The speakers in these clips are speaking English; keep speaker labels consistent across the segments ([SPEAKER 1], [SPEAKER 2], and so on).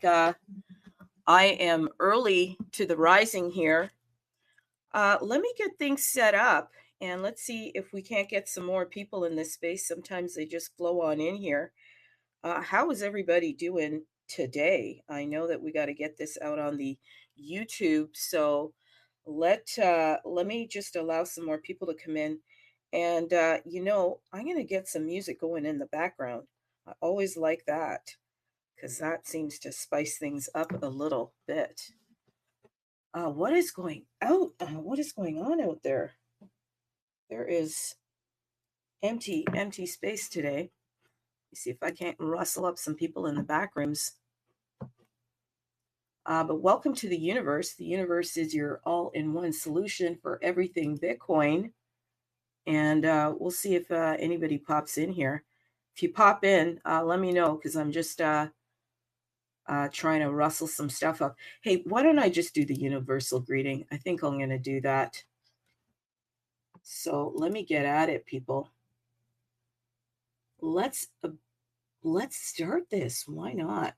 [SPEAKER 1] I am early to the rising here. Let me get things set up and let's see if we can't get some more people in this space. Sometimes they just flow on in here. How is everybody doing today? I know that we got to get this out on the YouTube, so let me just allow some more people to come in. And I'm going to get some music going in the background. I always like that because that seems to spice things up a little bit. What is going out? What is going on out there? There is empty space today. Let's see if I can't rustle up some people in the back rooms. But welcome to the universe. The universe is your all-in-one solution for everything Bitcoin. And we'll see if anybody pops in here. If you pop in, let me know because I'm just trying to rustle some stuff up. Hey, why don't I just do the universal greeting? I think I'm going to do that. So let me get at it, people. Let's start this. Why not?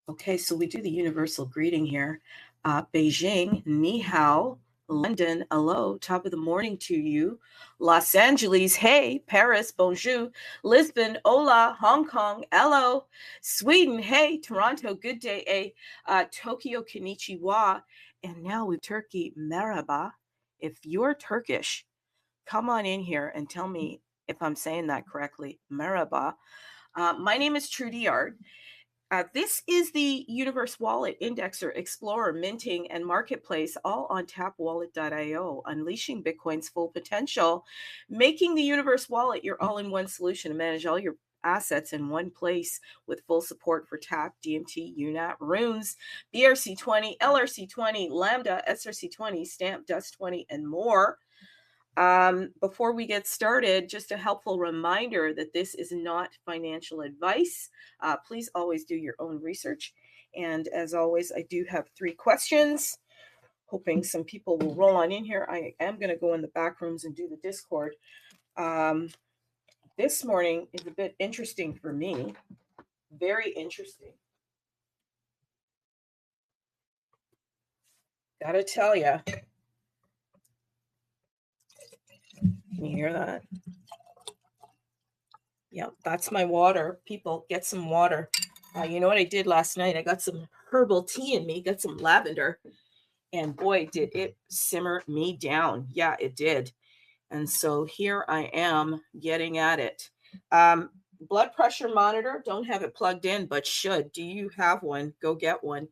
[SPEAKER 1] Okay, so we do the universal greeting here. Beijing, ni hao. London, hello, top of the morning to you. Los Angeles, hey. Paris, bonjour. Lisbon, hola. Hong Kong, hello. Sweden, hey. Toronto, good day, Tokyo, konnichiwa. And now with Turkey, merhaba. If you're Turkish, come on in here and tell me if I'm saying that correctly. Merhaba. My name is Trudy Art. This is the Universe Wallet, Indexer, Explorer, Minting, and Marketplace, all on tapwallet.io, unleashing Bitcoin's full potential, making the Universe Wallet your all-in-one solution to manage all your assets in one place with full support for TAP, DMT, UNAT, Runes, BRC20, LRC20, Lambda, SRC20, Stamp, Dust20, and more. Before we get started, just a helpful reminder that this is not financial advice. Please always do your own research. And as always, I do have 3 questions, hoping some people will roll on in here. I am going to go in the back rooms and do the Discord. This morning is a bit interesting for me. Very interesting. Gotta tell you. Can you hear that? Yep, that's my water. People, get some water. You know what I did last night? I got some herbal tea in me, got some lavender, and boy, did it simmer me down. Yeah, it did. And so here I am getting at it. Blood pressure monitor, don't have it plugged in, but should. Do you have one? Go get one.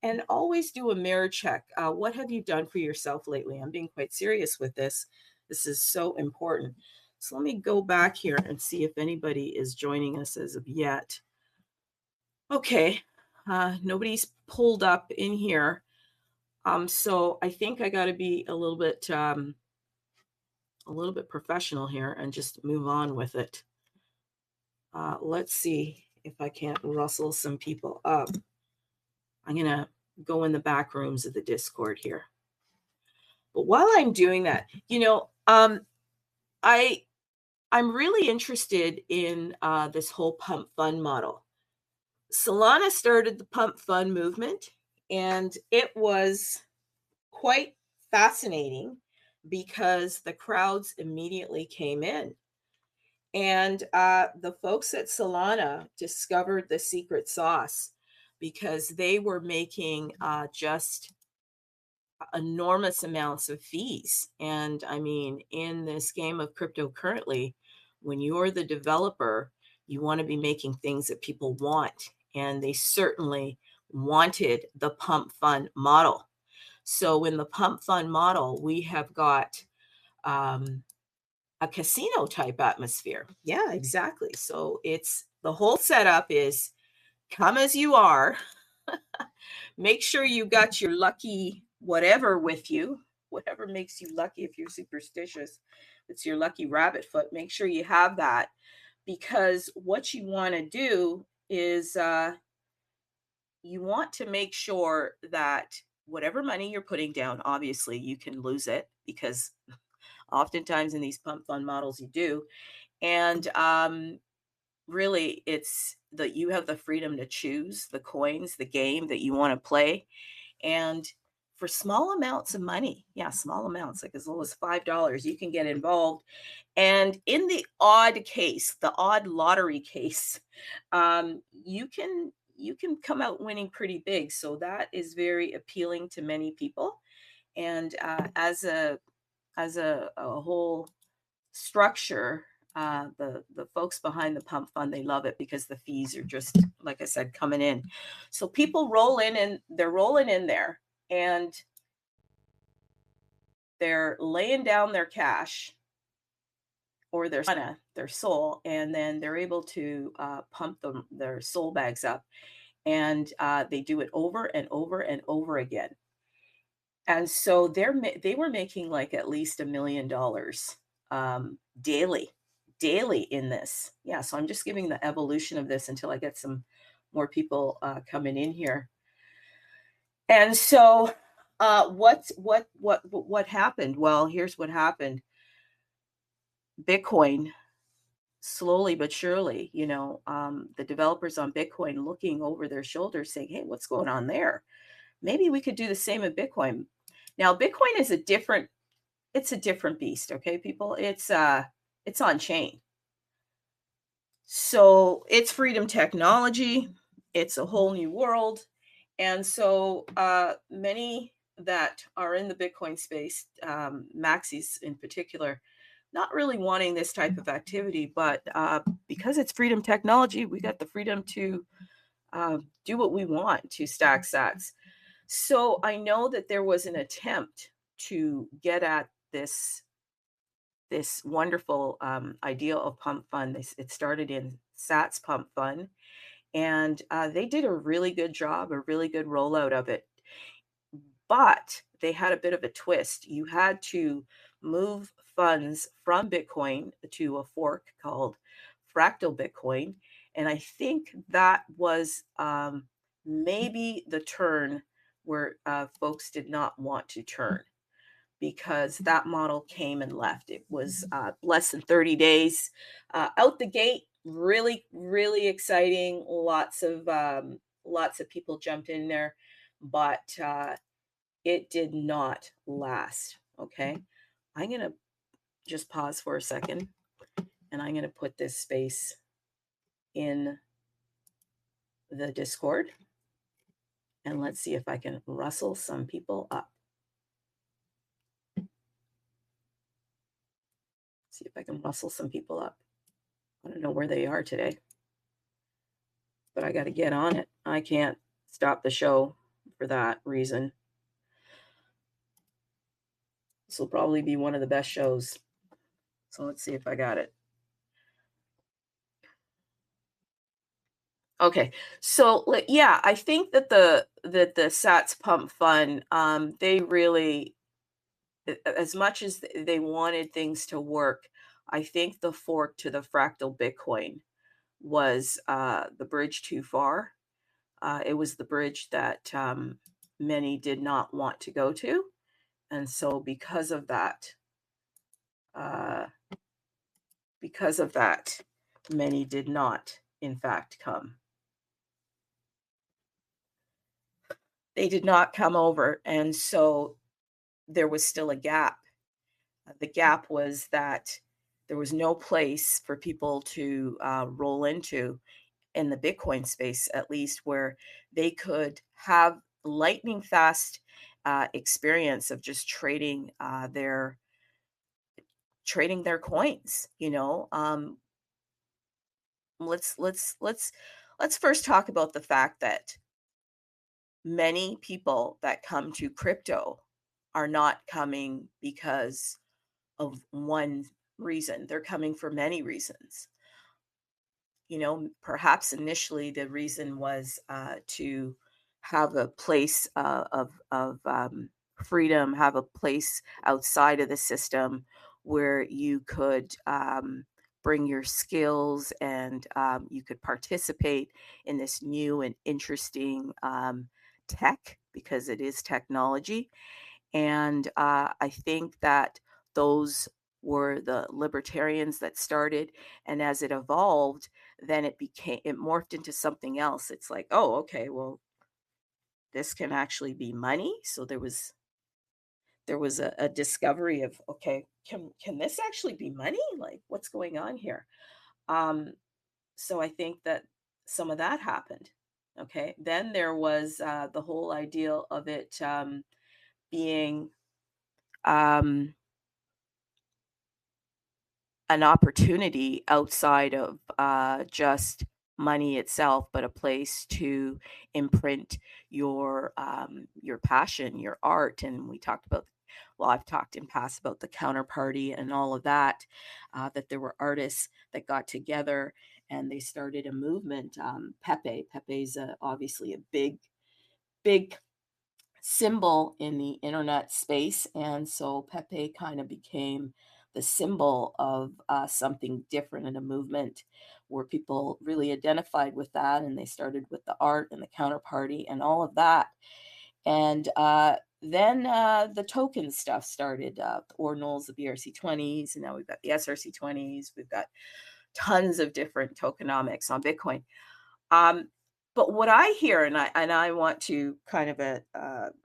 [SPEAKER 1] And always do a mirror check. What have you done for yourself lately? I'm being quite serious with this. This is so important. So let me go back here and see if anybody is joining us as of yet. Okay, nobody's pulled up in here. So I think I got to be a little bit professional here and just move on with it. Let's see if I can't rustle some people up. I'm going to go in the back rooms of the Discord here. But while I'm doing that, I'm really interested in this whole pump fund model. Solana started the pump fund movement, and it was quite fascinating because the crowds immediately came in. And the folks at Solana discovered the secret sauce because they were making just enormous amounts of fees. And I mean, in this game of crypto currently, when you're the developer, you want to be making things that people want. And they certainly wanted the pump fund model. So in the pump fund model, we have got a casino type atmosphere. Yeah, exactly. So it's the whole setup is come as you are. Make sure you got your lucky whatever with you, whatever makes you lucky. If you're superstitious, it's your lucky rabbit foot. Make sure you have that, because what you want to do is you want to make sure that whatever money you're putting down, obviously you can lose it, because oftentimes in these pump fund models you do. And really, it's that you have the freedom to choose the coins, the game that you want to play. And for small amounts of money, yeah, small amounts, like as low as $5, you can get involved. And in the odd case, the odd lottery case, you can come out winning pretty big. So that is very appealing to many people. And as a whole structure, the folks behind the pump fund, they love it because the fees are just, like I said, coming in. So people roll in, and they're rolling in there, and they're laying down their cash or their Solana, their soul, and then they're able to pump their soul bags up, and they do it over and over and over again. And so they were making like at least $1 million daily in this. Yeah, so I'm just giving the evolution of this until I get some more people coming in here. And so what happened? Well, here's what happened. Bitcoin, slowly but surely, the developers on Bitcoin looking over their shoulders saying, hey, what's going on there? Maybe we could do the same at Bitcoin. Now, Bitcoin is a different beast, okay, people? It's on chain. So it's freedom technology. It's a whole new world. And so many that are in the Bitcoin space, maxis in particular, not really wanting this type of activity, but because it's freedom technology, we got the freedom to do what we want to stack sats. So I know that there was an attempt to get at this wonderful idea of pump fund. It started in Sats Pump Fund, and they did a really good job, a really good rollout of it. But they had a bit of a twist. You had to move funds from Bitcoin to a fork called Fractal Bitcoin. And I think that was maybe the turn where folks did not want to turn, because that model came and left. It was less than 30 days out the gate. Really, really exciting. Lots of people jumped in there, but it did not last. Okay, I'm gonna just pause for a second, and I'm gonna put this space in the Discord, and let's see if I can rustle some people up. See if I can rustle some people up. I don't know where they are today, but I got to get on it. I can't stop the show for that reason. This will probably be one of the best shows. So let's see if I got it. Okay, so yeah, I think that the Sats Pump Fund, they really, as much as they wanted things to work, I think the fork to the Fractal Bitcoin was the bridge too far. It was the bridge that many did not want to go to, and so because of that, many did not, in fact, come. They did not come over, and so there was still a gap. The gap was that there was no place for people to roll into in the Bitcoin space, at least, where they could have lightning fast experience of just trading their coins. Let's first talk about the fact that many people that come to crypto are not coming because of one reason. They're coming for many reasons. Perhaps initially the reason was to have a place of freedom, have a place outside of the system where you could bring your skills, and you could participate in this new and interesting tech, because it is technology. And I think that those were the libertarians that started. And as it evolved, then it morphed into something else. It's like, oh, okay, well, this can actually be money. So there was a discovery of, okay, can this actually be money? Like, what's going on here? Um, so I think that some of that happened. Okay, then there was the whole idea of it being um, an opportunity outside of just money itself, but a place to imprint your passion, your art. And we talked about, well, I've talked in past about the counterparty and all of that. That there were artists that got together and they started a movement. Pepe's obviously a big symbol in the internet space. And so Pepe kind of became the symbol of something different in a movement where people really identified with that. And they started with the art and the counterparty and all of that. And then the token stuff started, the ordinals, the BRC20s, and now we've got the SRC20s. We've got tons of different tokenomics on Bitcoin. But what I hear, and I want to kind of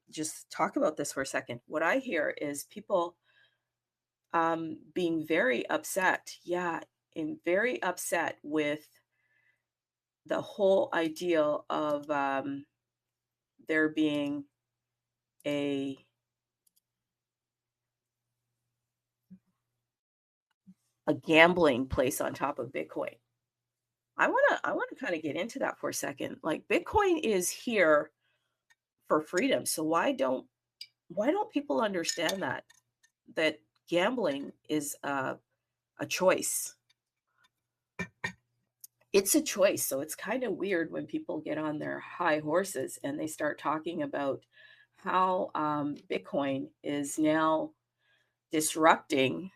[SPEAKER 1] just talk about this for a second. What I hear is people being very upset, and very upset with the whole idea of there being a gambling place on top of Bitcoin. I want to kind of get into that for a second. Like, Bitcoin is here for freedom. So why don't people understand that gambling is a choice? It's a choice. So it's kind of weird when people get on their high horses and they start talking about how Bitcoin is now disrupting,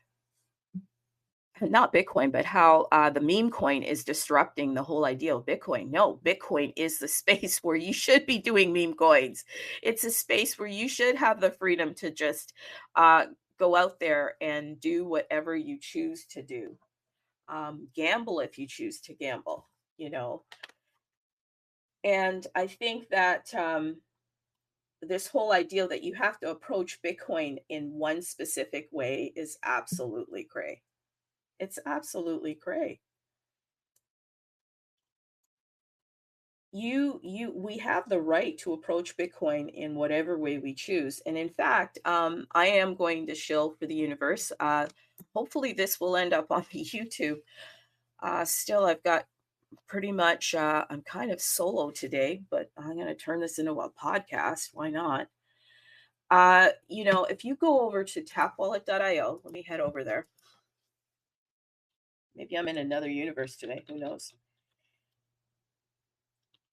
[SPEAKER 1] not Bitcoin, but how the meme coin is disrupting the whole idea of Bitcoin. No, Bitcoin is the space where you should be doing meme coins. It's a space where you should have the freedom to just go out there and do whatever you choose to do. Gamble if you choose to gamble, you know. And I think that this whole idea that you have to approach Bitcoin in one specific way is absolutely cray. It's absolutely cray. We have the right to approach Bitcoin in whatever way we choose. And in fact, I am going to shill for the universe. Hopefully this will end up on the YouTube. Still, I've got pretty much, I'm kind of solo today, but I'm going to turn this into a podcast. Why not? If you go over to tapwallet.io, let me head over there. Maybe I'm in another universe today. Who knows?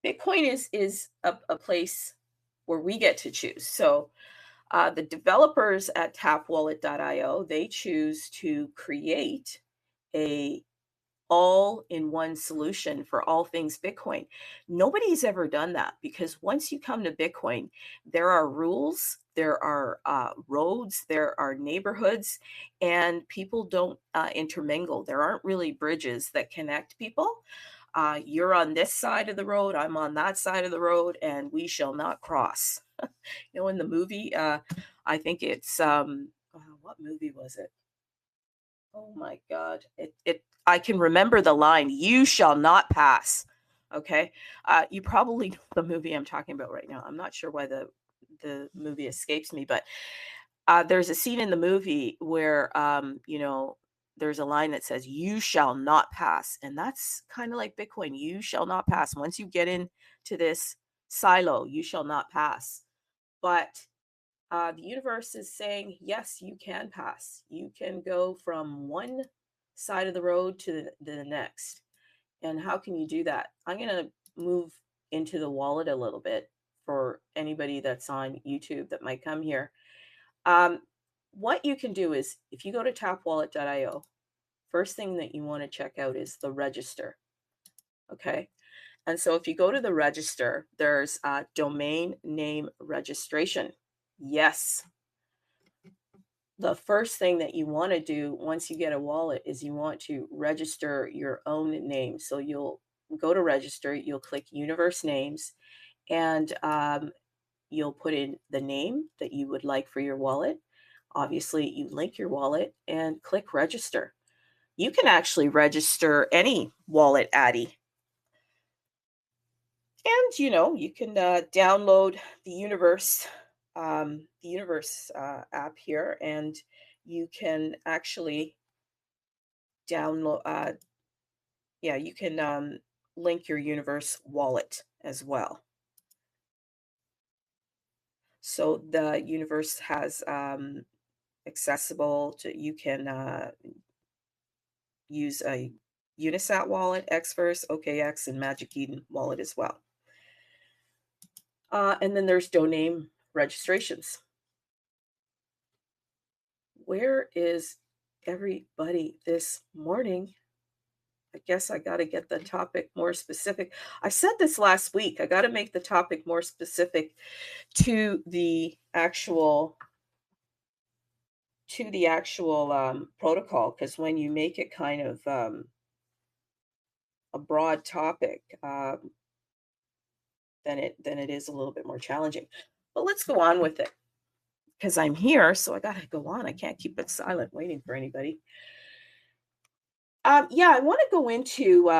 [SPEAKER 1] Bitcoin is a place where we get to choose. So the developers at tapwallet.io, they choose to create a all-in-one solution for all things Bitcoin. Nobody's ever done that, because once you come to Bitcoin, there are rules, there are roads, there are neighborhoods, and people don't intermingle. There aren't really bridges that connect people. You're on this side of the road, I'm on that side of the road, and we shall not cross. In the movie, I think it's what movie was it? Oh my God. I can remember the line, "You shall not pass." Okay. You probably know the movie I'm talking about right now. I'm not sure why the movie escapes me, but there's a scene in the movie where, there's a line that says, "You shall not pass." And that's kind of like Bitcoin. You shall not pass. Once you get into this silo, you shall not pass. But the universe is saying, yes, you can pass. You can go from one side of the road to the next. And how can you do that? I'm going to move into the wallet a little bit for anybody that's on YouTube that might come here. What you can do is, if you go to tapwallet.io, first thing that you want to check out is the register. Okay. And so if you go to the register, there's a domain name registration. Yes. the first thing that you want to do once you get a wallet is you want to register your own name. So you'll go to register, you'll click universe names, and you'll put in the name that you would like for your wallet. Obviously, you link your wallet and click register. You can actually register any wallet Addy. And you can download the Universe app here, and you can actually download. You can link your Universe wallet as well. So the Universe has accessible to, you can use a Unisat wallet, Xverse, OKX, and Magic Eden wallet as well. And then there's domain registrations. Where is everybody this morning? I guess I got to get the topic more specific. I said this last week. I got to make the topic more specific to the actual protocol, because when you make it kind of a broad topic, then it is a little bit more challenging. But let's go on with it, because I'm here, so I got to go on. I can't keep it silent waiting for anybody. I want to go into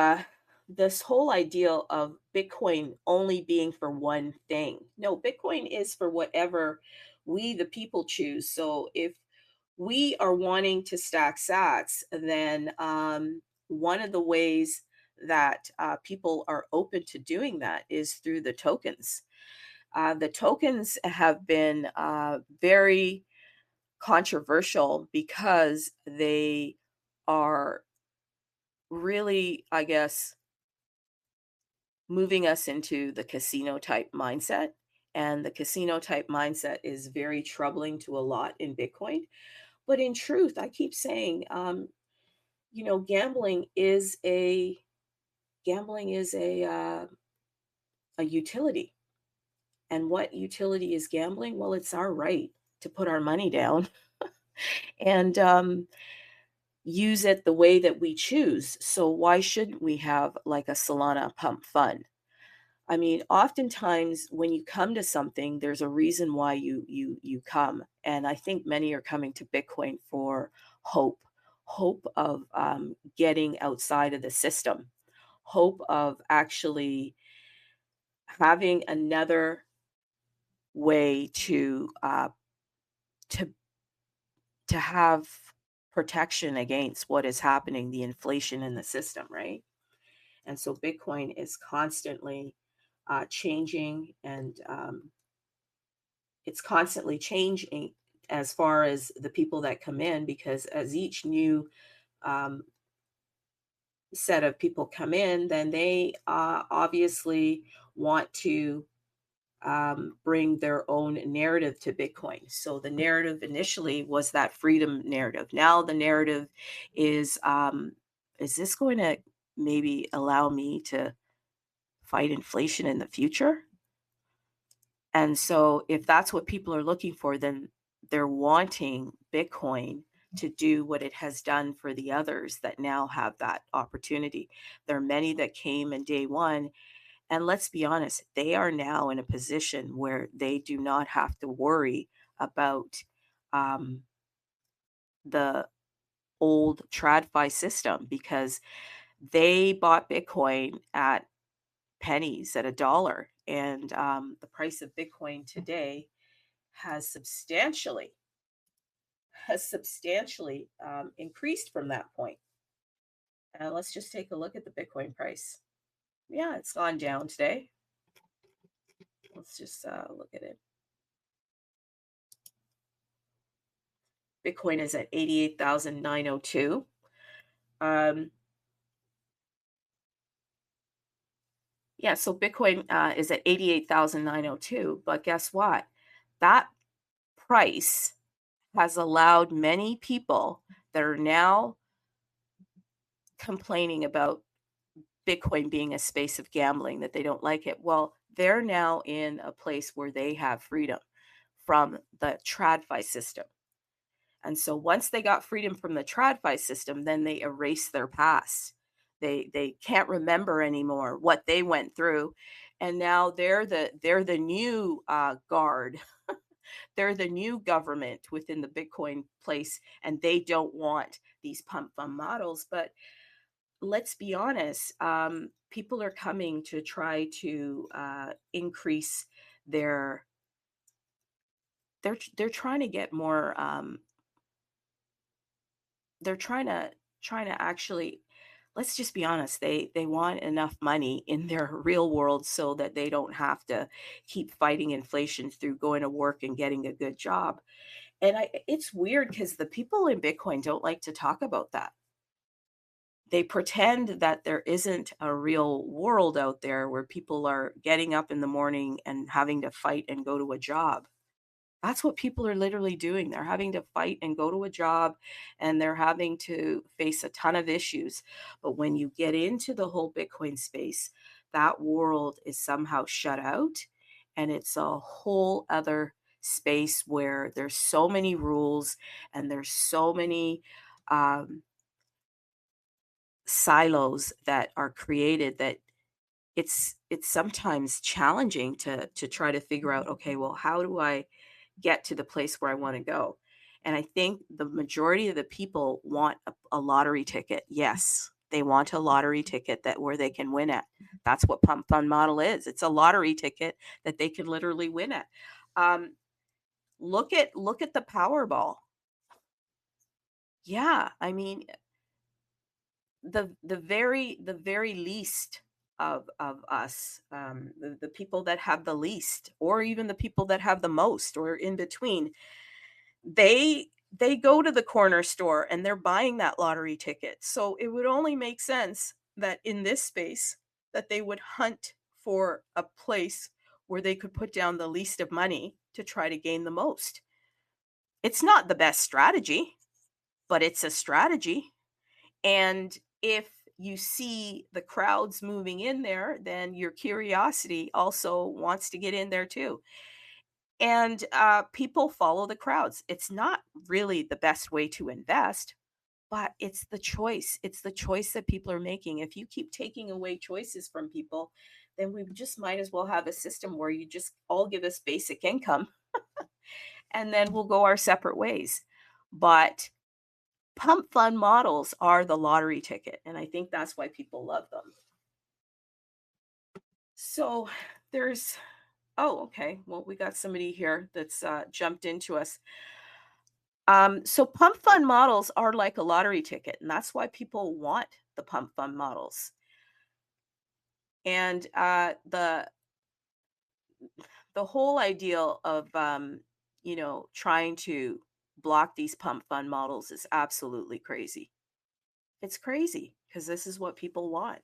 [SPEAKER 1] this whole idea of Bitcoin only being for one thing. No, Bitcoin is for whatever we, the people, choose. So if we are wanting to stack sats, then one of the ways that people are open to doing that is through the tokens. The tokens have been very controversial because they are really, I guess, moving us into the casino type mindset. And the casino type mindset is very troubling to a lot in Bitcoin. But in truth, I keep saying, gambling is a utility. And what utility is gambling? Well, it's our right to put our money down and use it the way that we choose. So why shouldn't we have like a Solana pump fund? I mean, oftentimes when you come to something, there's a reason why you come, and I think many are coming to Bitcoin for hope of getting outside of the system, hope of actually having another way to have protection against what is happening, the inflation in the system, right? And so Bitcoin is constantly changing, and it's constantly changing as far as the people that come in, because as each new set of people come in, then they obviously want to bring their own narrative to Bitcoin. So the narrative initially was that freedom narrative. Now the narrative is this going to maybe allow me to fight inflation in the future? And so if that's what people are looking for, then they're wanting Bitcoin to do what it has done for the others that now have that opportunity. There are many that came in day one, and let's be honest, they are now in a position where they do not have to worry about the old TradFi system, because they bought Bitcoin at pennies, at $1, and the price of Bitcoin today has substantially increased from that point. Let's just take a look at the Bitcoin price. Yeah, it's gone down today. Let's just look at it. Bitcoin is at 88,902. So Bitcoin is at 88,902, but guess what? That price has allowed many people that are now complaining about Bitcoin being a space of gambling, that they don't like it. Well, they're now in a place where they have freedom from the TradFi system. And so once they got freedom from the TradFi system, then they erased their past. They can't remember anymore what they went through, and now they're the new guard. They're the new government within the Bitcoin place, and they don't want these pump fund models. But let's be honest, people are coming to try to increase their. They're trying to get more. They're trying to actually, let's just be honest, they want enough money in their real world so that they don't have to keep fighting inflation through going to work and getting a good job. And it's weird because the people in Bitcoin don't like to talk about that. They pretend that there isn't a real world out there where people are getting up in the morning and having to fight and go to a job. That's what people are literally doing. They're having to fight and go to a job, and they're having to face a ton of issues. But when you get into the whole Bitcoin space, that world is somehow shut out, and it's a whole other space where there's so many rules and there's so many um, silos that are created that it's sometimes challenging to try to figure out, okay, well, how do I get to the place where I want to go? And I think the majority of the people want a lottery ticket. Yes, they want a lottery ticket that where they can win at. That's what pump fund model is. It's a lottery ticket that they can literally win at. Um, look at the Powerball. Yeah, I mean, the very least of us, the people that have the least, or even the people that have the most, or in between, they go to the corner store and they're buying that lottery ticket. So it would only make sense that in this space that they would hunt for a place where they could put down the least of money to try to gain the most. It's not the best strategy, but it's a strategy. And if you see the crowds moving in there, then your curiosity also wants to get in there too. And people follow the crowds. It's not really the best way to invest, but it's the choice. It's the choice that people are making. If you keep taking away choices from people, then we just might as well have a system where you just all give us basic income and then we'll go our separate ways. But pump fund models are the lottery ticket, and I think that's why people love them. So there's, oh, okay. Well, we got somebody here that's jumped into us. So pump fund models are like a lottery ticket, and that's why people want the pump fund models. And the whole ideal of trying to block these pump fund models is absolutely crazy. It's crazy because this is what people want.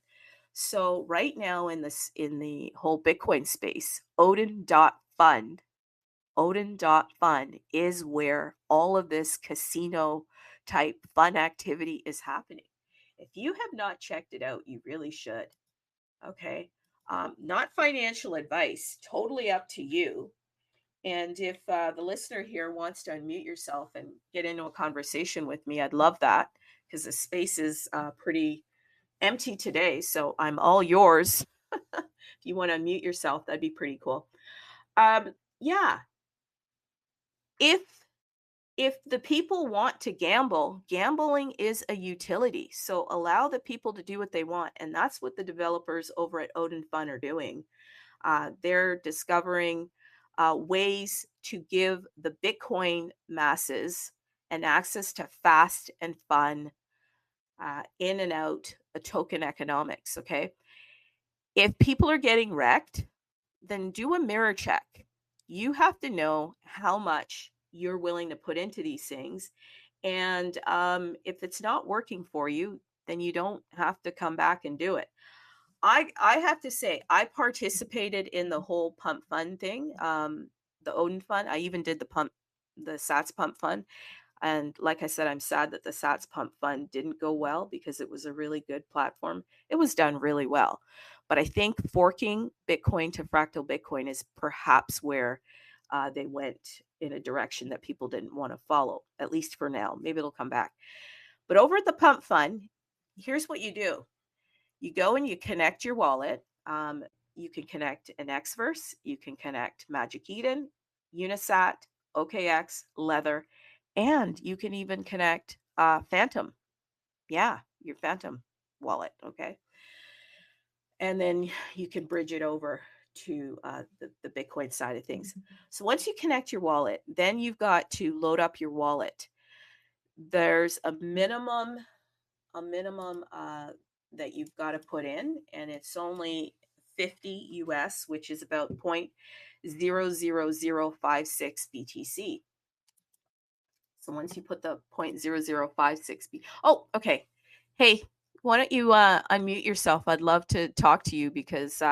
[SPEAKER 1] So right now in the whole Bitcoin space, Odin.fun is where all of this casino type fun activity is happening. If you have not checked it out, you really should. Okay. Not financial advice, totally up to you. And if the listener here wants to unmute yourself and get into a conversation with me, I'd love that because the space is pretty empty today. So I'm all yours. If you want to unmute yourself, that'd be pretty cool. Yeah. If the people want to gamble, gambling is a utility. So allow the people to do what they want. And that's what the developers over at Odin Fun are doing. They're discovering ways to give the Bitcoin masses an access to fast and fun in and out a token economics. Okay. If people are getting wrecked, then do a mirror check. You have to know how much you're willing to put into these things. And if it's not working for you, then you don't have to come back and do it. I have to say, I participated in the whole pump fund thing, the Odin Fun. I even did the Sats pump fund. And like I said, I'm sad that the Sats Pump Fund didn't go well because it was a really good platform. It was done really well. But I think forking Bitcoin to Fractal Bitcoin is perhaps where they went in a direction that people didn't want to follow, at least for now. Maybe it'll come back. But over at the Pump Fund, here's what you do. You go and you connect your wallet. You can connect an Xverse. You can connect Magic Eden, Unisat, OKX, Leather, and you can even connect Phantom. Yeah, your Phantom wallet, okay? And then you can bridge it over to the Bitcoin side of things. So once you connect your wallet, then you've got to load up your wallet. There's a minimum that you've got to put in, and it's only 50 US, which is about 0.00056 BTC. So once you put the 0.0056 oh, okay. Hey, why don't you unmute yourself? I'd love to talk to you because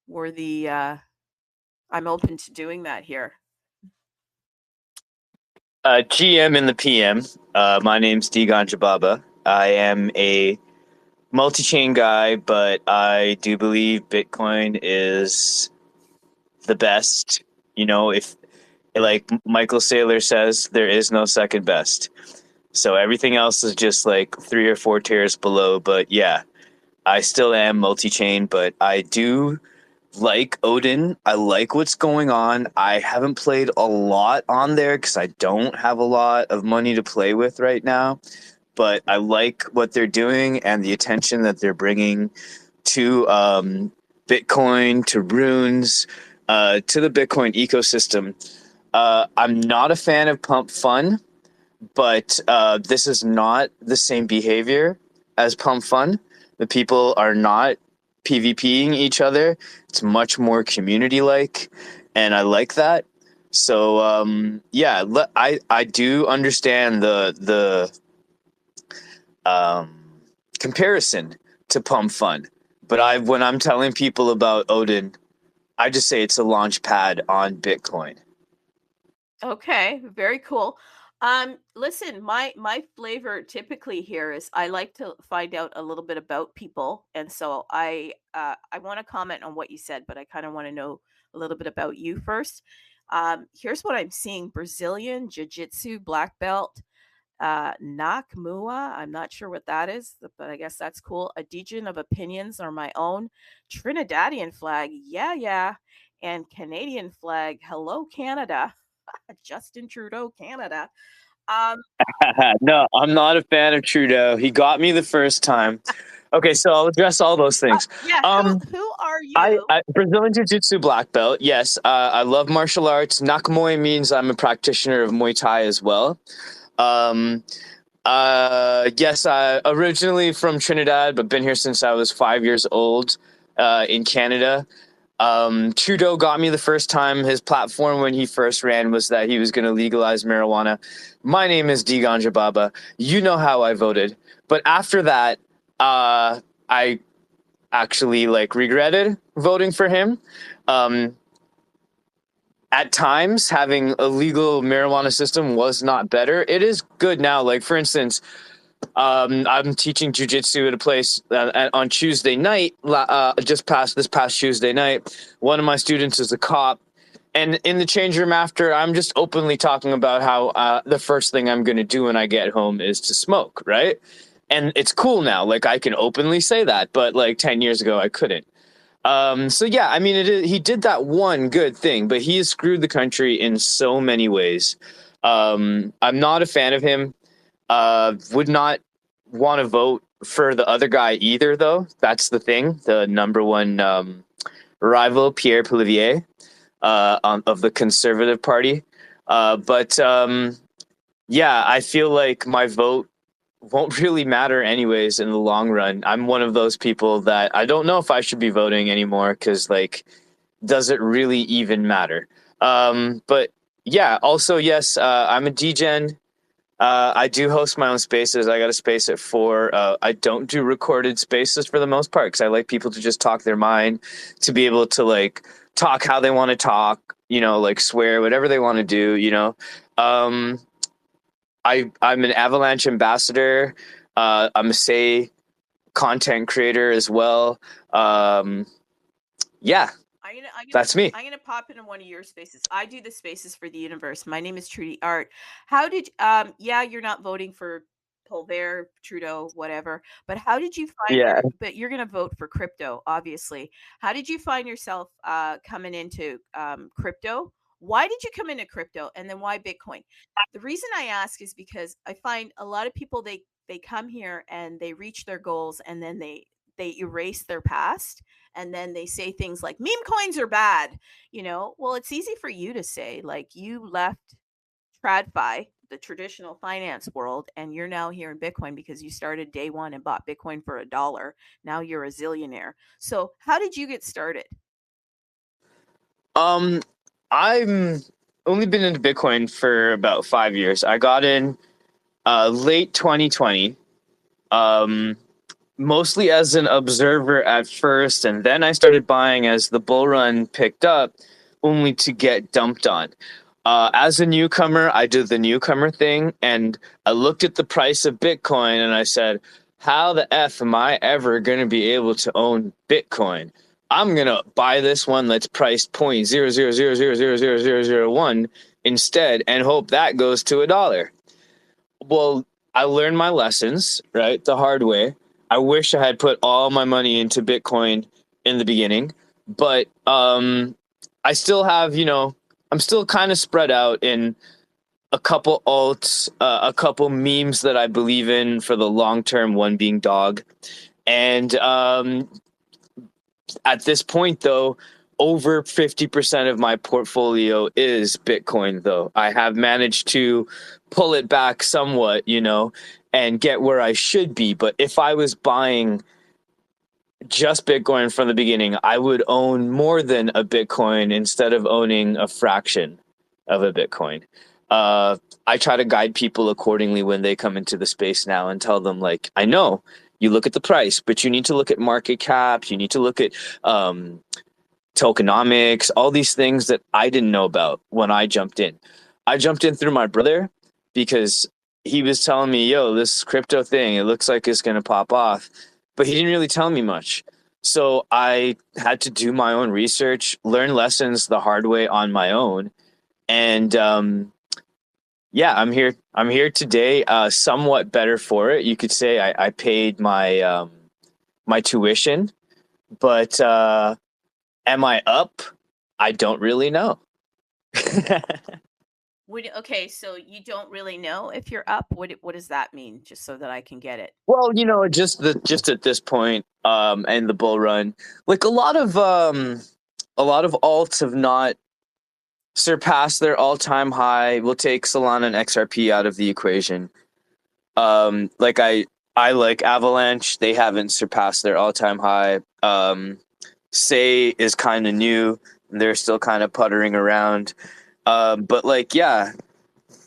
[SPEAKER 1] we're the I'm open to doing that here.
[SPEAKER 2] GM in the PM. My name's Degan Jababa. I am a multi-chain guy, but I do believe Bitcoin is the best. You know, if like Michael Saylor says, there is no second best. So everything else is just like 3 or 4 tiers below. But yeah, I still am multi-chain, but I do like Odin. I like what's going on. I haven't played a lot on there because I don't have a lot of money to play with right now. But I like what they're doing and the attention that they're bringing to Bitcoin, to runes, to the Bitcoin ecosystem. I'm not a fan of Pump Fun, but this is not the same behavior as Pump Fun. The people are not PvPing each other. It's much more community-like, and I like that. So yeah, I do understand the comparison to Pump Fun, but when I'm telling people about Odin, I just say it's a launch pad on Bitcoin.
[SPEAKER 1] Okay, very cool. Listen, my flavor typically here is I like to find out a little bit about people, and so I want to comment on what you said, but I kind of want to know a little bit about you first. Here's what I'm seeing: Brazilian Jiu-Jitsu black belt, Nakmua. I'm not sure what that is, but I guess that's cool. A degen of opinions are my own. Trinidadian flag, yeah, and Canadian flag. Hello, Canada. Justin Trudeau, Canada.
[SPEAKER 2] No, I'm not a fan of Trudeau. He got me the first time. Okay, so I'll address all those things.
[SPEAKER 1] Yeah, who are you?
[SPEAKER 2] I Brazilian Jiu-Jitsu black belt. Yes, I love martial arts. Nakamoi means I'm a practitioner of Muay Thai as well. Um, yes, I originally from Trinidad, but been here since I was 5 years old. In Canada. Trudeau got me the first time. His platform when he first ran was that he was going to legalize marijuana. My name is Degan Jababa. You know how I voted. But after that, I actually regretted voting for him. At times, having a legal marijuana system was not better. It is good now. Like, for instance, I'm teaching jujitsu at a place on Tuesday night. This past Tuesday night, one of my students is a cop, and in the change room after, I'm just openly talking about how the first thing I'm going to do when I get home is to smoke, right? And it's cool now. Like I can openly say that, but like 10 years ago, I couldn't. So yeah, I mean, he did that one good thing, but he has screwed the country in so many ways. I'm not a fan of him. Would not want to vote for the other guy either, though. That's the thing. The number one rival, Pierre Poilievre, of the Conservative Party. But yeah, I feel like my vote won't really matter anyways in the long run. I'm one of those people that I don't know if I should be voting anymore because, like, does it really even matter? But yeah, also, yes, I'm a degen. I do host my own spaces. I got a space at 4. I don't do recorded spaces for the most part because I like people to just talk their mind, to be able to like talk how they want to talk, like swear, whatever they want to do, Um, I'm an Avalanche ambassador. I'm a Say content creator as well. Yeah. That's me.
[SPEAKER 1] I'm gonna pop into one of your spaces. I do the spaces for the universe. My name is Trudy Art. How did yeah, you're not voting for Colbert, Trudeau, whatever, but how did you find
[SPEAKER 2] Yeah.
[SPEAKER 1] but you're gonna vote for crypto, obviously. How did you find yourself coming into crypto? Why did you come into crypto and then why Bitcoin? The reason I ask is because I find a lot of people they come here and they reach their goals and then they erase their past and then they say things like meme coins are bad. Well, it's easy for you to say, like, you left TradFi, the traditional finance world, and you're now here in Bitcoin because you started day one and bought Bitcoin for $1. Now you're a zillionaire. So how did you get started?
[SPEAKER 2] Um, I'm only been into Bitcoin for about 5 years. I got in late 2020. Um, Mostly as an observer at first, and then I started buying as the bull run picked up, only to get dumped on. As a newcomer, I did the newcomer thing, and I looked at the price of Bitcoin, and I said, "How the f am I ever going to be able to own Bitcoin? I'm gonna buy this one that's priced 0.000000001 instead, and hope that goes to $1." Well, I learned my lessons, right, the hard way. I wish I had put all my money into Bitcoin in the beginning, but I still have, I'm still kind of spread out in a couple alts, a couple memes that I believe in for the long term, one being dog. And at this point, though, over 50% of my portfolio is Bitcoin, though. I have managed to pull it back somewhat, and get where I should be. But if I was buying just Bitcoin from the beginning, I would own more than a Bitcoin instead of owning a fraction of a Bitcoin. I try to guide people accordingly when they come into the space now and tell them, like, I know you look at the price, but you need to look at market cap. You need to look at tokenomics, all these things that I didn't know about when I jumped in. I jumped in through my brother because he was telling me, yo, this crypto thing, it looks like it's going to pop off. But he didn't really tell me much. So I had to do my own research, learn lessons the hard way on my own. And yeah, I'm here. I'm here today, somewhat better for it. You could say I paid my tuition, but am I up? I don't really know.
[SPEAKER 1] Okay, so you don't really know if you're up. What does that mean? Just so that I can get it.
[SPEAKER 2] Well, just at this point, and the bull run, like a lot of alts have not surpassed their all time high. We'll take Solana and XRP out of the equation. Like I like Avalanche. They haven't surpassed their all time high. Say is kind of new. They're still kind of puttering around. But like, yeah,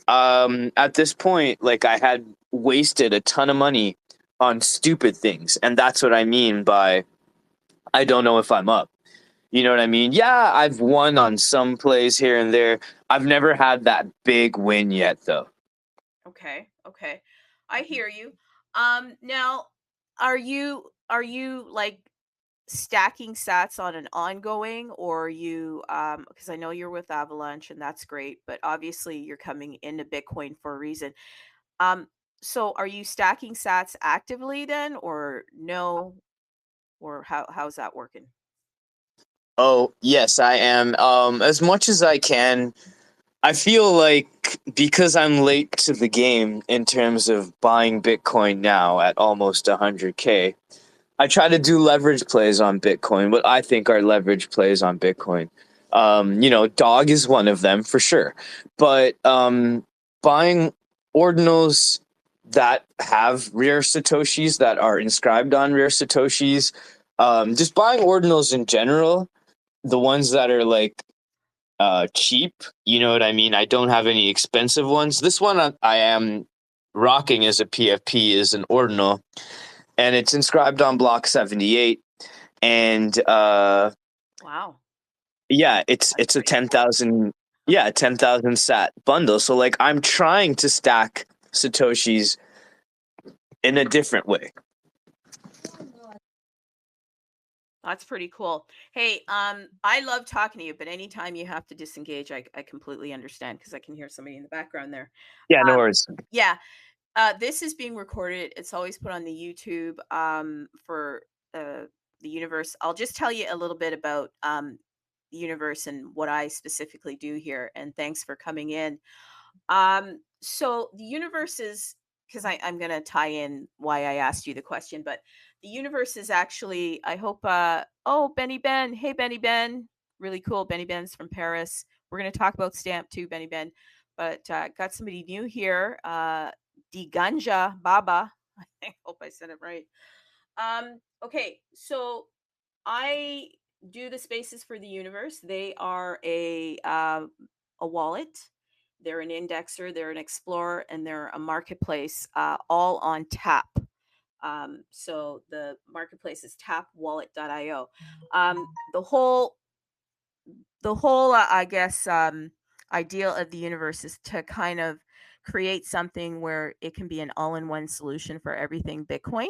[SPEAKER 2] at this point, like I had wasted a ton of money on stupid things, and that's what I mean by I don't know if I'm up. You know what I mean? Yeah, I've won on some plays here and there. I've never had that big win yet, though.
[SPEAKER 1] Okay, okay. I hear you. Now, are you like stacking sats on an ongoing, or are you because I know you're with Avalanche and that's great, but obviously you're coming into Bitcoin for a reason. Um, so are you stacking sats actively then, or no, or how's that working?
[SPEAKER 2] Oh, yes, I am. As much as I can. I feel like because I'm late to the game in terms of buying Bitcoin now at almost 100K, I try to do leverage plays on Bitcoin, what I think are leverage plays on Bitcoin. Dog is one of them for sure. But buying ordinals that have rare Satoshis, that are inscribed on rare Satoshis, just buying ordinals in general, the ones that are like cheap, you know what I mean? I don't have any expensive ones. This one I am rocking as a PFP is an ordinal, and it's inscribed on block 78. And
[SPEAKER 1] Wow.
[SPEAKER 2] yeah, it's a 10,000, yeah, 10,000 sat bundle. So like I'm trying to stack satoshis in a different way.
[SPEAKER 1] That's pretty cool. Hey, I love talking to you, but anytime you have to disengage, I completely understand because I can hear somebody in the background there.
[SPEAKER 2] Yeah, no
[SPEAKER 1] Um,
[SPEAKER 2] worries.
[SPEAKER 1] yeah, this is being recorded. It's always put on the YouTube for the universe. I'll just tell you a little bit about the universe and what I specifically do here. And thanks for coming in. So the universe is, because I'm going to tie in why I asked you the question, but the universe is actually, I hope, oh, Benny Ben. Hey, Benny Ben. Really cool. Benny Ben's from Paris. We're going to talk about Stamp too, Benny Ben. But got somebody new here, Degan Jababa. I hope I said it right. Okay, so I do the spaces for the universe. They are a wallet. They're an indexer. They're an explorer, and they're a marketplace, all on tap. So the marketplace is tapwallet.io. Um, the whole I guess ideal of the universe is to kind of create something where it can be an all-in-one solution for everything Bitcoin.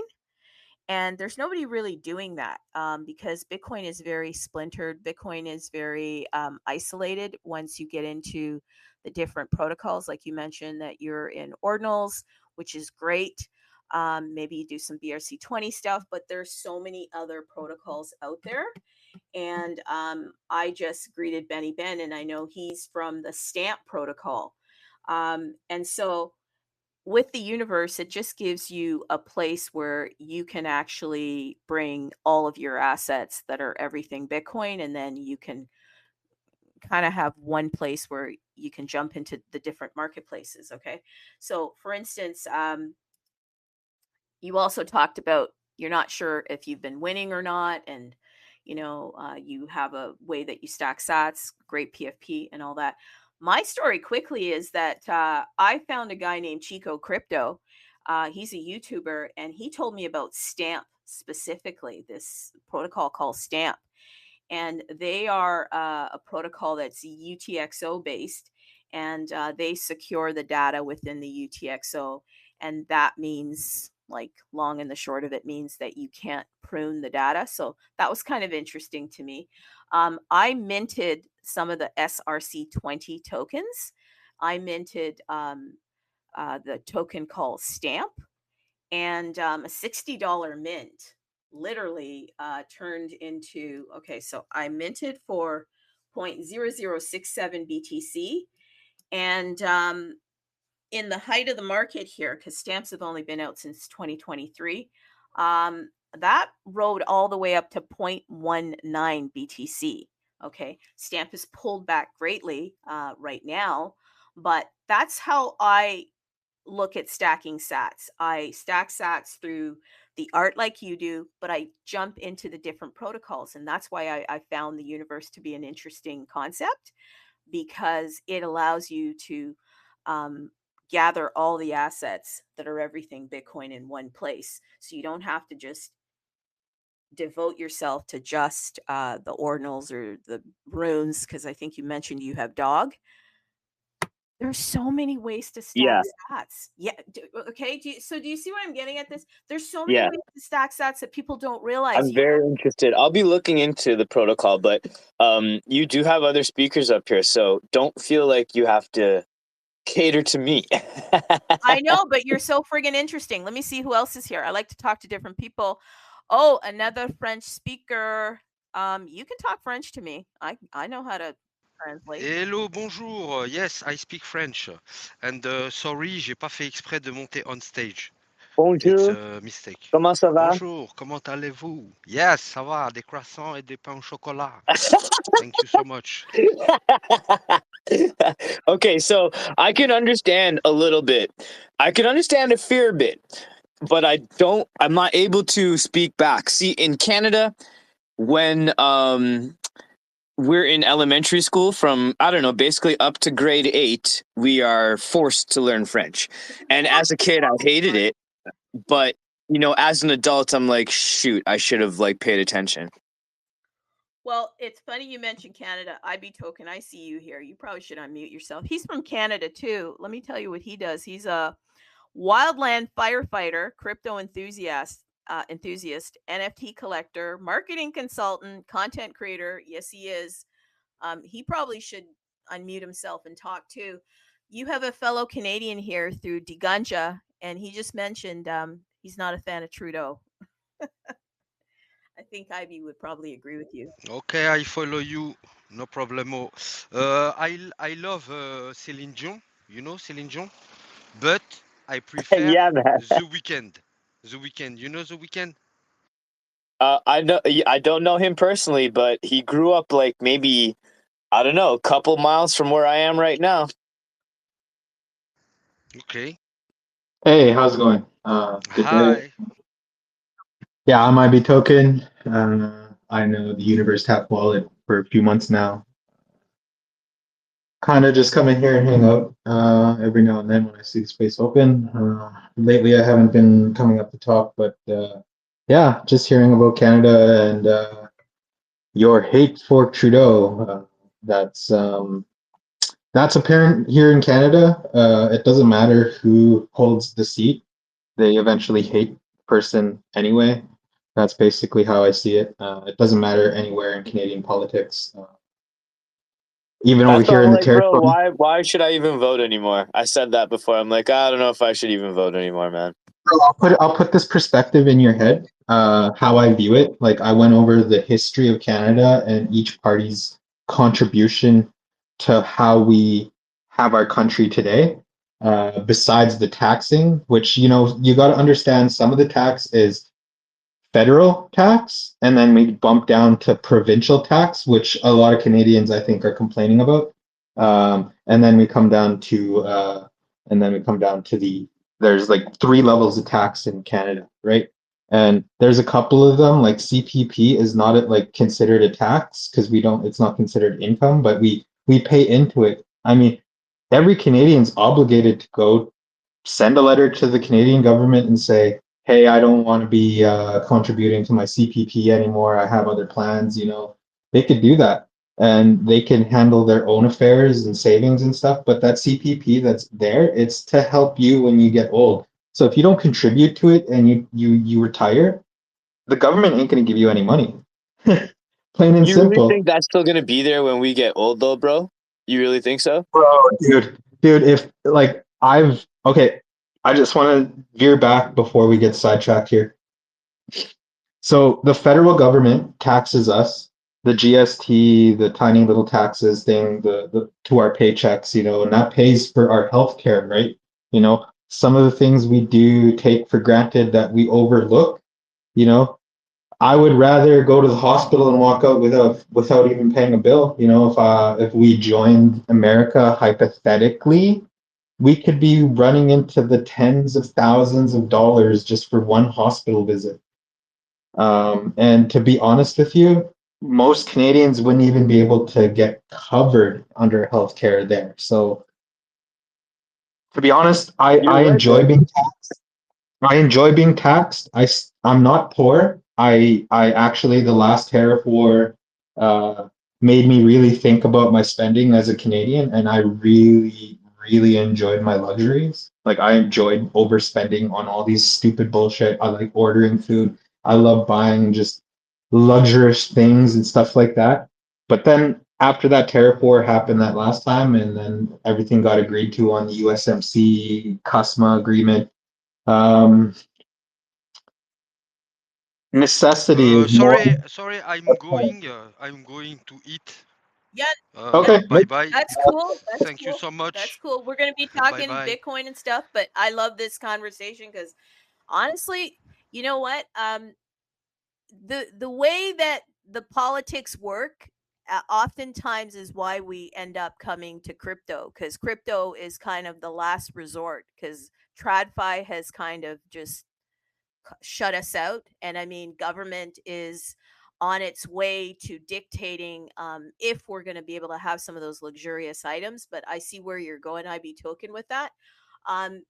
[SPEAKER 1] And there's nobody really doing that because Bitcoin is very splintered. Bitcoin is very isolated once you get into the different protocols. Like you mentioned that you're in ordinals, which is great. Maybe you do some BRC20 stuff, but there's so many other protocols out there. And I just greeted Benny Ben, and I know he's from the Stamp protocol. And so with the universe, it just gives you a place where you can actually bring all of your assets that are everything Bitcoin, and then you can kind of have one place where you can jump into the different marketplaces. Okay. So, for instance, you also talked about you're not sure if you've been winning or not, and you have a way that you stack sats, great PFP and all that. My story quickly is that I found a guy named Chico Crypto. He's a YouTuber, and he told me about Stamp specifically, this protocol called Stamp. And they are a protocol that's UTXO based, and they secure the data within the UTXO. And that means, like, long and the short of it means that you can't prune the data. So that was kind of interesting to me. I minted some of the SRC20 tokens. I minted the token called Stamp, and a $60 mint literally turned into, okay, so I minted for 0.0067 BTC. And in the height of the market here, because stamps have only been out since 2023, that rode all the way up to 0.19 BTC. Okay, stamp has pulled back greatly right now, but that's how I look at stacking sats. I stack sats through the art like you do, but I jump into the different protocols. And that's why I found the universe to be an interesting concept, because it allows you to gather all the assets that are everything Bitcoin in one place. So you don't have to just devote yourself to just the ordinals or the runes, because I think you mentioned you have dog. There's so many ways to stack
[SPEAKER 2] Yeah,
[SPEAKER 1] sats. Yeah. Okay. Do you see what I'm getting at this? There's so many
[SPEAKER 2] yeah.
[SPEAKER 1] ways to stack sats that people don't realize.
[SPEAKER 2] I'm very interested. I'll be looking into the protocol, but you do have other speakers up here, so don't feel like you have to cater to me.
[SPEAKER 1] I know, but you're so friggin' interesting. Let me see who else is here. I like to talk to different people. Oh, another French speaker. You can talk French to me. I know how to translate.
[SPEAKER 3] Hello, bonjour. Yes, I speak French. And sorry, j'ai pas fait exprès de monter on stage. It's
[SPEAKER 2] Bonjour,
[SPEAKER 3] a mistake.
[SPEAKER 2] comment ça va?
[SPEAKER 3] Bonjour, comment allez-vous? Yes, ça va, des croissants et des pains au chocolat. Thank you so much.
[SPEAKER 2] Okay, so I can understand a little bit. I can understand a fair bit, but I'm not able to speak back. See, in Canada, when we're in elementary school from, I don't know, basically up to grade 8, we are forced to learn French. And as a kid, I hated it, but as an adult, I'm like, shoot, I should have paid attention.
[SPEAKER 1] Well, it's funny you mentioned Canada. IB Token, I see you here. You probably should unmute yourself. He's from Canada too. Let me tell you what he does. He's a wildland firefighter, crypto enthusiast. enthusiast, NFT collector, marketing consultant, content creator. Yes, he is. He probably should unmute himself and talk too. You have a fellow Canadian here through Degan, and he just mentioned he's not a fan of Trudeau. I think Ivy would probably agree with you.
[SPEAKER 3] Okay, I follow you. No problemo. I love Céline Dion. You know Céline Dion, but I prefer
[SPEAKER 2] Yeah, man.
[SPEAKER 3] The Weekend. The Weekend. You know The Weekend?
[SPEAKER 2] I know. I don't know him personally, but he grew up like maybe, I don't know, a couple miles from where I am right now.
[SPEAKER 3] Okay.
[SPEAKER 4] Hey, how's it going? Good day.
[SPEAKER 3] Hi.
[SPEAKER 4] Yeah, I'm IB Token. I know the Universe Tap Wallet for a few months now. Kind of just come in here and hang out every now and then when I see the space open. Lately, I haven't been coming up to talk, but yeah, just hearing about Canada and your hate for Trudeau. That's apparent here in Canada. It doesn't matter who holds the seat. They eventually hate the person anyway. That's basically how I see it. It doesn't matter anywhere in Canadian politics. Even over
[SPEAKER 2] That's why
[SPEAKER 4] here
[SPEAKER 2] I'm
[SPEAKER 4] in the
[SPEAKER 2] like, bro,
[SPEAKER 4] territory.
[SPEAKER 2] why should I even vote anymore? I said that before. I'm like, I don't know if I should even vote anymore, man.
[SPEAKER 4] I'll put this perspective in your head, how I view it. Like I went over the history of Canada and each party's contribution to how we have our country today. Besides the taxing, which you got to understand, some of the tax is federal tax, and then we bump down to provincial tax, which a lot of Canadians I think are complaining about. And then we come down to there's like three levels of tax in Canada, right? And there's a couple of them, like CPP is not like considered a tax because it's not considered income, but we pay into it. I mean, every Canadian's obligated to go send a letter to the Canadian government and say, hey, I don't want to be contributing to my CPP anymore. I have other plans, they could do that and they can handle their own affairs and savings and stuff. But that CPP that's there, it's to help you when you get old. So if you don't contribute to it and you retire, the government ain't going to give you any money. Plain and
[SPEAKER 2] You really
[SPEAKER 4] simple.
[SPEAKER 2] think that's still gonna be there when we get old, though, bro? You really think so?
[SPEAKER 4] Bro, dude, if like okay, I just want to veer back before we get sidetracked here. So the federal government taxes us, the GST, the tiny little taxes thing, the to our paychecks, and that pays for our health care, right? Some of the things we do take for granted that we overlook, you know, I would rather go to the hospital and walk out without even paying a bill. If we joined America hypothetically, we could be running into the tens of thousands of dollars just for one hospital visit. And to be honest with you, most Canadians wouldn't even be able to get covered under healthcare there. So to be honest,
[SPEAKER 2] You're
[SPEAKER 4] I
[SPEAKER 2] right,
[SPEAKER 4] enjoy
[SPEAKER 2] bro.
[SPEAKER 4] being I enjoy being taxed. I'm not poor. I actually the last tariff war made me really think about my spending as a Canadian, and I really enjoyed my luxuries. Like I enjoyed overspending on all these stupid bullshit. I like ordering food. I love buying just luxurious things and stuff like that. But then after that tariff war happened that last time, and then everything got agreed to on the USMC CUSMA agreement. Um, necessity is more.
[SPEAKER 3] Sorry, I'm going to eat.
[SPEAKER 1] Yeah, yeah,
[SPEAKER 4] Okay,
[SPEAKER 3] Bye bye.
[SPEAKER 1] that's cool. That's
[SPEAKER 3] Thank you
[SPEAKER 1] cool.
[SPEAKER 3] so
[SPEAKER 1] That's
[SPEAKER 3] much.
[SPEAKER 1] cool. We're gonna be
[SPEAKER 3] Bye
[SPEAKER 1] talking
[SPEAKER 3] bye.
[SPEAKER 1] Bitcoin and stuff, but I love this conversation because honestly, you know what? The way that the politics work oftentimes is why we end up coming to crypto, because crypto is kind of the last resort, because TradFi has kind of just shut us out. And I mean, government is on its way to dictating if we're going to be able to have some of those luxurious items. But I see where you're going, IB Token, with that.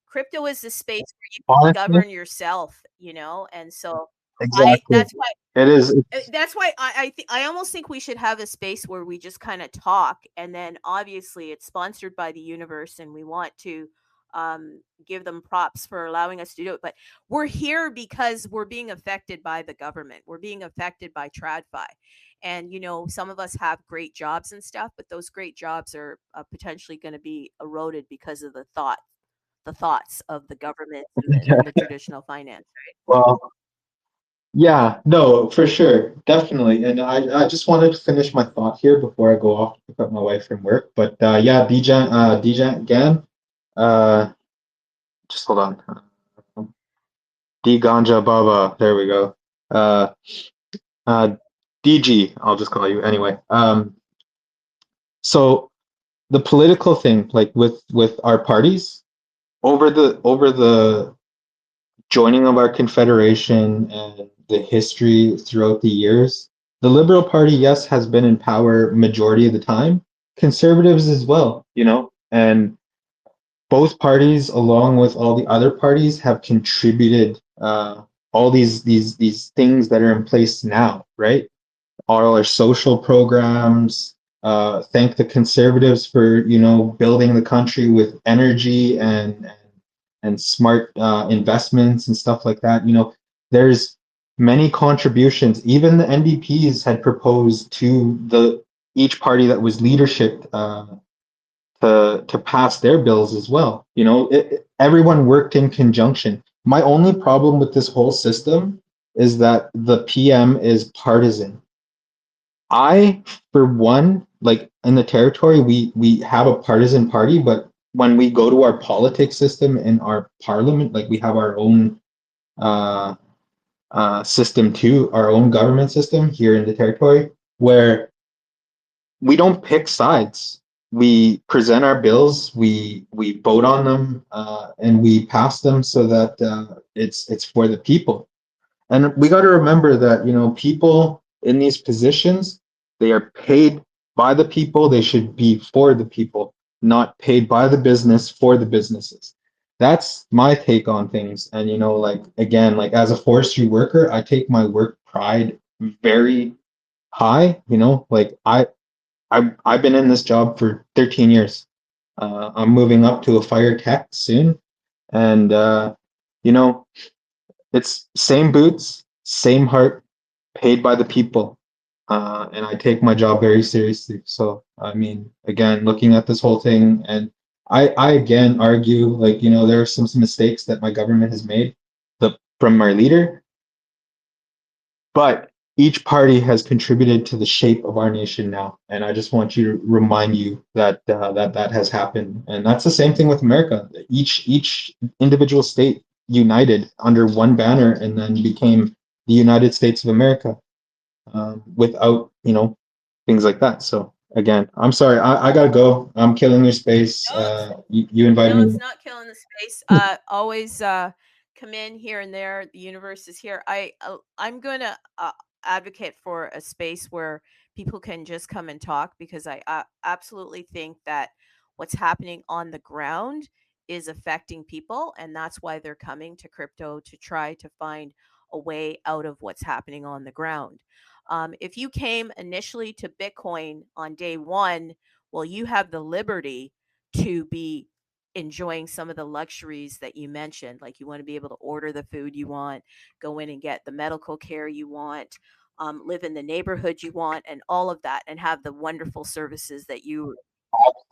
[SPEAKER 1] Crypto is the space where you can
[SPEAKER 4] honestly,
[SPEAKER 1] govern yourself, and so I
[SPEAKER 4] exactly. It is.
[SPEAKER 1] that's why I almost think we should have a space where we just kind of talk, and then obviously it's sponsored by the universe, and we want to give them props for allowing us to do it. But we're here because we're being affected by the government. We're being affected by TradFi. And, some of us have great jobs and stuff, but those great jobs are potentially going to be eroded because of the thoughts of the government and the traditional finance, right?
[SPEAKER 4] Well, yeah, no, for sure, definitely. And I just wanted to finish my thought here before I go off to pick up my wife from work. But yeah, Dejan Gan, uh, just hold on. Degan Jababa, there we go. Uh, uh, DG, I'll just call you anyway. So the political thing, like with our parties, over the joining of our confederation and the history throughout the years, the Liberal Party, yes, has been in power majority of the time. Conservatives as well, and both parties, along with all the other parties, have contributed all these things that are in place now, right? All our social programs. Thank the conservatives for building the country with energy and smart investments and stuff like that. There's many contributions. Even the NDPs had proposed to the each party that was leadership to pass their bills as well. Everyone worked in conjunction. My only problem with this whole system is that the PM is partisan. I, for one, like in the territory, we have a partisan party, but when we go to our politics system in our parliament, like we have our own uh, system too, our own government system here in the territory, where we don't pick sides. We present our bills, we vote on them, and we pass them so that it's for the people. And we got to remember that people in these positions, they are paid by the people. They should be for the people, not paid by the business for the businesses. That's my take on things. And like again, like as a forestry worker, I take my work pride very high. Like I've been in this job for 13 years. I'm moving up to a fire tech soon, and you know it's same boots, same heart, paid by the people. And I take my job very seriously. So, I mean, again, looking at this whole thing, and I again argue, like, there are some mistakes that my government has made from our leader, but each party has contributed to the shape of our nation now. And I just want you to remind you that that has happened. And that's the same thing with America. Each individual state united under one banner and then became the United States of America, without things like that. So again, I'm sorry, I gotta go. I'm killing your space.
[SPEAKER 1] No,
[SPEAKER 4] You invited
[SPEAKER 1] No, it's
[SPEAKER 4] me.
[SPEAKER 1] not killing the space. Always come in here and there. The universe is here. I'm going to advocate for a space where people can just come and talk, because I absolutely think that what's happening on the ground is affecting people, and that's why they're coming to crypto to try to find a way out of what's happening on the ground. If you came initially to Bitcoin on day one, well, you have the liberty to be enjoying some of the luxuries that you mentioned. Like, you want to be able to order the food you want, go in and get the medical care you want, live in the neighborhood you want, and all of that, and have the wonderful services that you are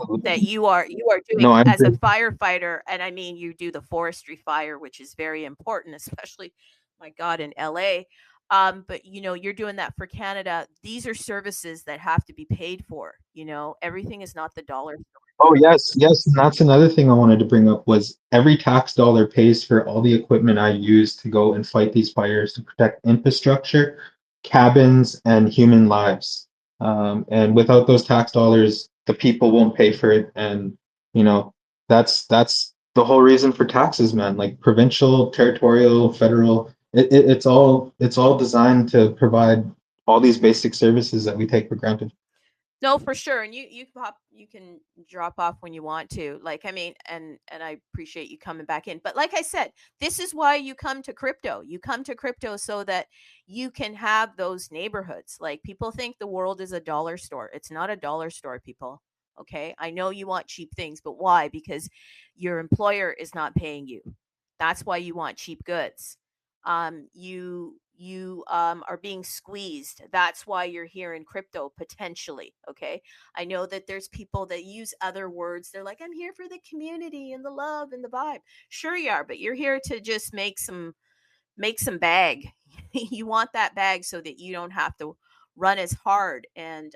[SPEAKER 4] No,
[SPEAKER 1] doing
[SPEAKER 4] I
[SPEAKER 1] as a
[SPEAKER 4] agree.
[SPEAKER 1] firefighter. And I mean, you do the forestry fire, which is very important, especially, my God, in LA. But you're doing that for Canada. These are services that have to be paid for. Everything is not the dollar.
[SPEAKER 4] Oh yes, yes, and that's another thing I wanted to bring up was every tax dollar pays for all the equipment I use to go and fight these fires to protect infrastructure, cabins, and human lives. And without those tax dollars, the people won't pay for it. And you know, that's the whole reason for taxes, man. Like provincial, territorial, federal, it's all designed to provide all these basic services that we take for granted.
[SPEAKER 1] No, for sure. And you can drop off when you want to. Like, I mean, and I appreciate you coming back in. But like I said, this is why you come to crypto. You come to crypto so that you can have those neighborhoods. Like, people think the world is a dollar store. It's not a dollar store, people. Okay. I know you want cheap things, but why? Because your employer is not paying you. That's why you want cheap goods. You are being squeezed. That's why you're here in crypto potentially. Okay. I know that there's people that use other words. They're like, I'm here for the community and the love and the vibe. Sure you are, but you're here to just make some bag. You want that bag so that you don't have to run as hard. And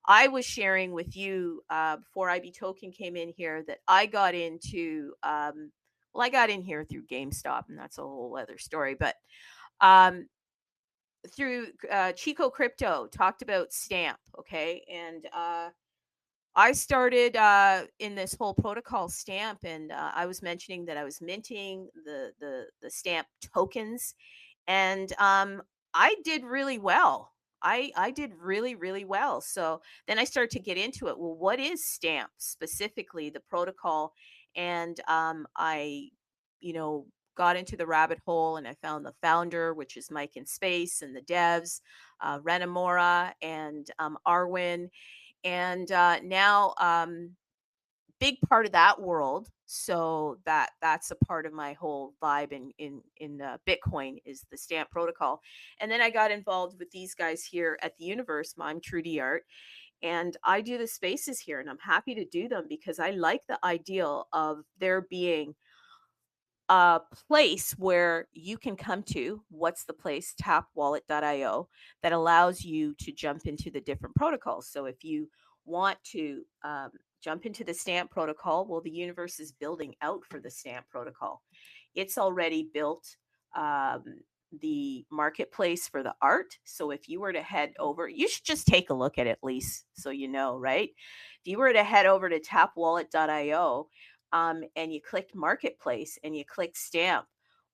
[SPEAKER 1] I was sharing with you before IB Token came in here that I got into, well, I got in here through GameStop, and that's a whole other story. But um, through Chico Crypto, talked about Stamp, okay? And I started in this whole protocol Stamp, and I was mentioning that I was minting the Stamp tokens, and I did really well. I did really, really well. So then I started to get into it. Well, what is Stamp specifically, the protocol? And I, you know, got into the rabbit hole, and I found the founder, which is Mike in Space, and the devs, Renamora and Arwin. And now big part of that world, so that's a part of my whole vibe in Bitcoin is the Stamp protocol. And then I got involved with these guys here at the Universe. I'm Trudy Art, and I do the spaces here, and I'm happy to do them because I like the ideal of there being a place where you can come to. What's the place? Tapwallet.io, that allows you to jump into the different protocols. So if you want to jump into the Stamp protocol, well, the Universe is building out for the Stamp protocol. It's already built the marketplace for the art. So if you were to head over, you should just take a look at least so you know, right? If you were to head over to tapwallet.io, and you clicked marketplace and you click Stamp,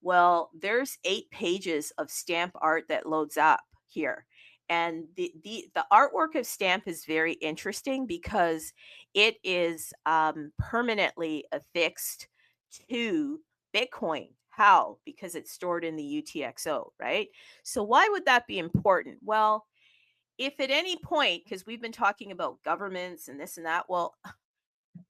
[SPEAKER 1] well, there's 8 pages of Stamp art that loads up here. And the artwork of Stamp is very interesting because it is permanently affixed to Bitcoin. How? Because it's stored in the UTXO, right? So why would that be important? Well, if at any point, because we've been talking about governments and this and that, well,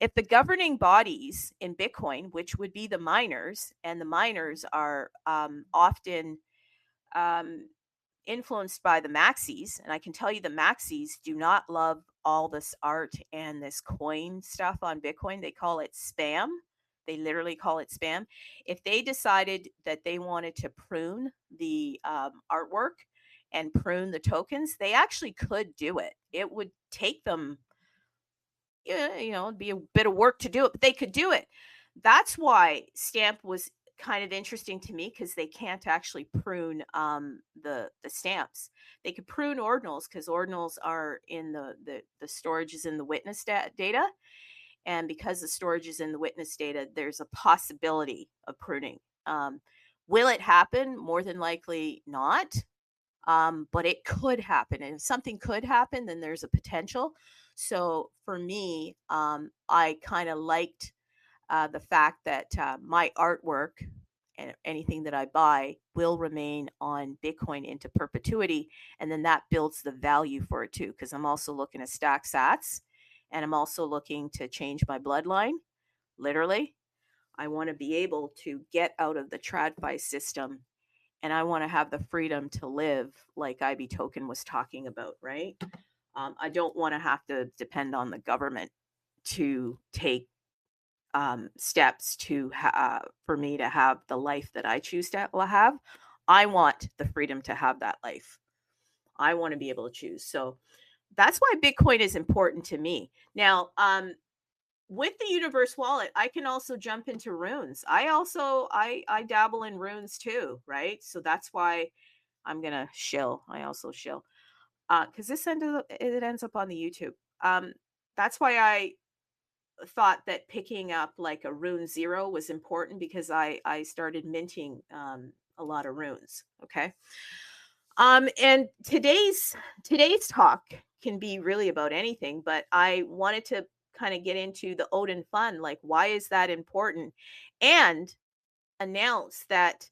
[SPEAKER 1] if the governing bodies in Bitcoin, which would be the miners, and the miners are often um, influenced by the maxis, and I can tell you the maxis do not love all this art and this coin stuff on Bitcoin. They call it spam. They literally call it spam. If they decided that they wanted to prune the artwork and prune the tokens, they actually could do it. It would take them, it'd be a bit of work to do it, but they could do it. That's why Stamp was kind of interesting to me, because they can't actually prune the stamps. They could prune ordinals because ordinals are in the storage is in the witness data, and because the storage is in the witness data, there's a possibility of pruning. Will it happen? More than likely not. But it could happen. And if something could happen, then there's a potential. So for me, I kind of liked the fact that my artwork and anything that I buy will remain on Bitcoin into perpetuity. And then that builds the value for it too, because I'm also looking to stack sats, and I'm also looking to change my bloodline. Literally, I want to be able to get out of the TradFi system, and I want to have the freedom to live like IB Token was talking about, right? I don't want to have to depend on the government to take steps to for me to have the life that I choose to have. I want the freedom to have that life. I want to be able to choose. So that's why Bitcoin is important to me. Now, with the Universe wallet, I can also jump into runes. I dabble in runes too, right? So that's why I'm gonna shill. I also shill because it ends up on the YouTube. That's why I thought that picking up like a rune 0 was important, because I started minting a lot of runes. Okay. And today's talk can be really about anything, but I wanted to kind of get into the Odin Fun, like why is that important, and announce that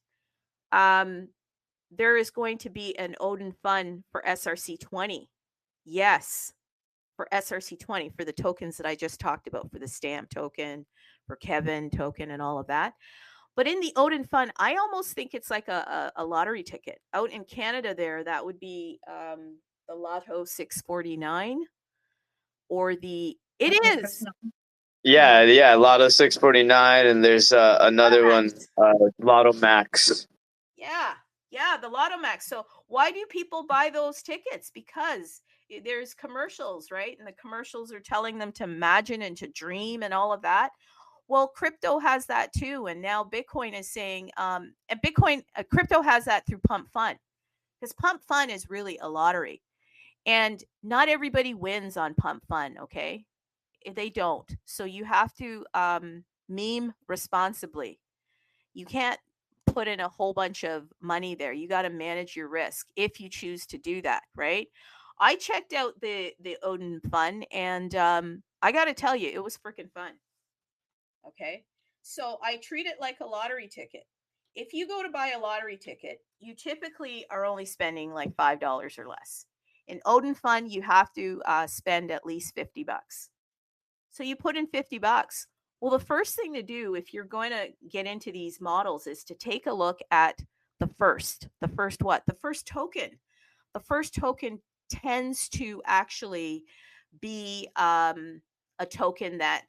[SPEAKER 1] there is going to be an Odin Fun for SRC 20. Yes, for SRC20 for the tokens that I just talked about, for the stamp token, for Kevin token, and all of that. But in the Odin Fun, I almost think it's like a lottery ticket. Out in Canada there, that would be the Lotto 649 or the, it is.
[SPEAKER 2] Yeah, Lotto 649, and there's another one, Lotto Max.
[SPEAKER 1] Yeah, the Lotto Max. So why do people buy those tickets? Because there's commercials, right? And the commercials are telling them to imagine and to dream and all of that. Well, crypto has that too, and now Bitcoin is saying, and crypto has that through Pump Fun, because Pump Fun is really a lottery, and not everybody wins on Pump Fun. Okay, they don't. So you have to meme responsibly. You can't put in a whole bunch of money there. You got to manage your risk if you choose to do that, right? I checked out the Odin Fun, and I got to tell you, it was freaking fun. Okay. So I treat it like a lottery ticket. If you go to buy a lottery ticket, you typically are only spending like $5 or less. In Odin Fun, you have to spend at least $50. So you put in $50. Well, the first thing to do if you're going to get into these models is to take a look at the first token. The first token tends to actually be a token that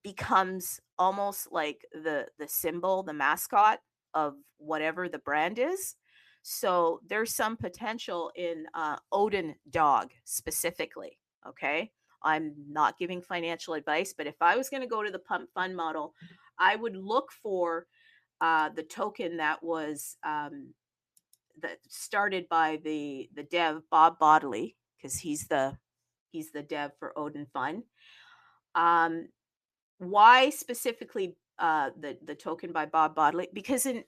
[SPEAKER 1] becomes almost like the symbol, the mascot of whatever the brand is. So there's some potential in Odin dog specifically. Okay. I'm not giving financial advice, but if I was going to go to the Pump Fund model, I would look for the token that was that started by the dev Bob Bodley, because he's the dev for Odin Fun. Why specifically the token by Bob Bodley? Because in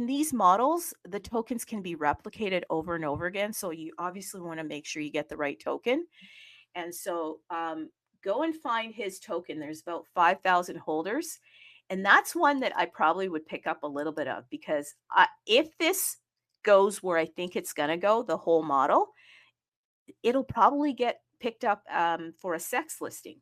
[SPEAKER 1] these models, the tokens can be replicated over and over again. So you obviously want to make sure you get the right token. And so go and find his token. There's about 5,000 holders. And that's one that I probably would pick up a little bit of, because if this goes where I think it's going to go, the whole model, it'll probably get picked up for a sex listing,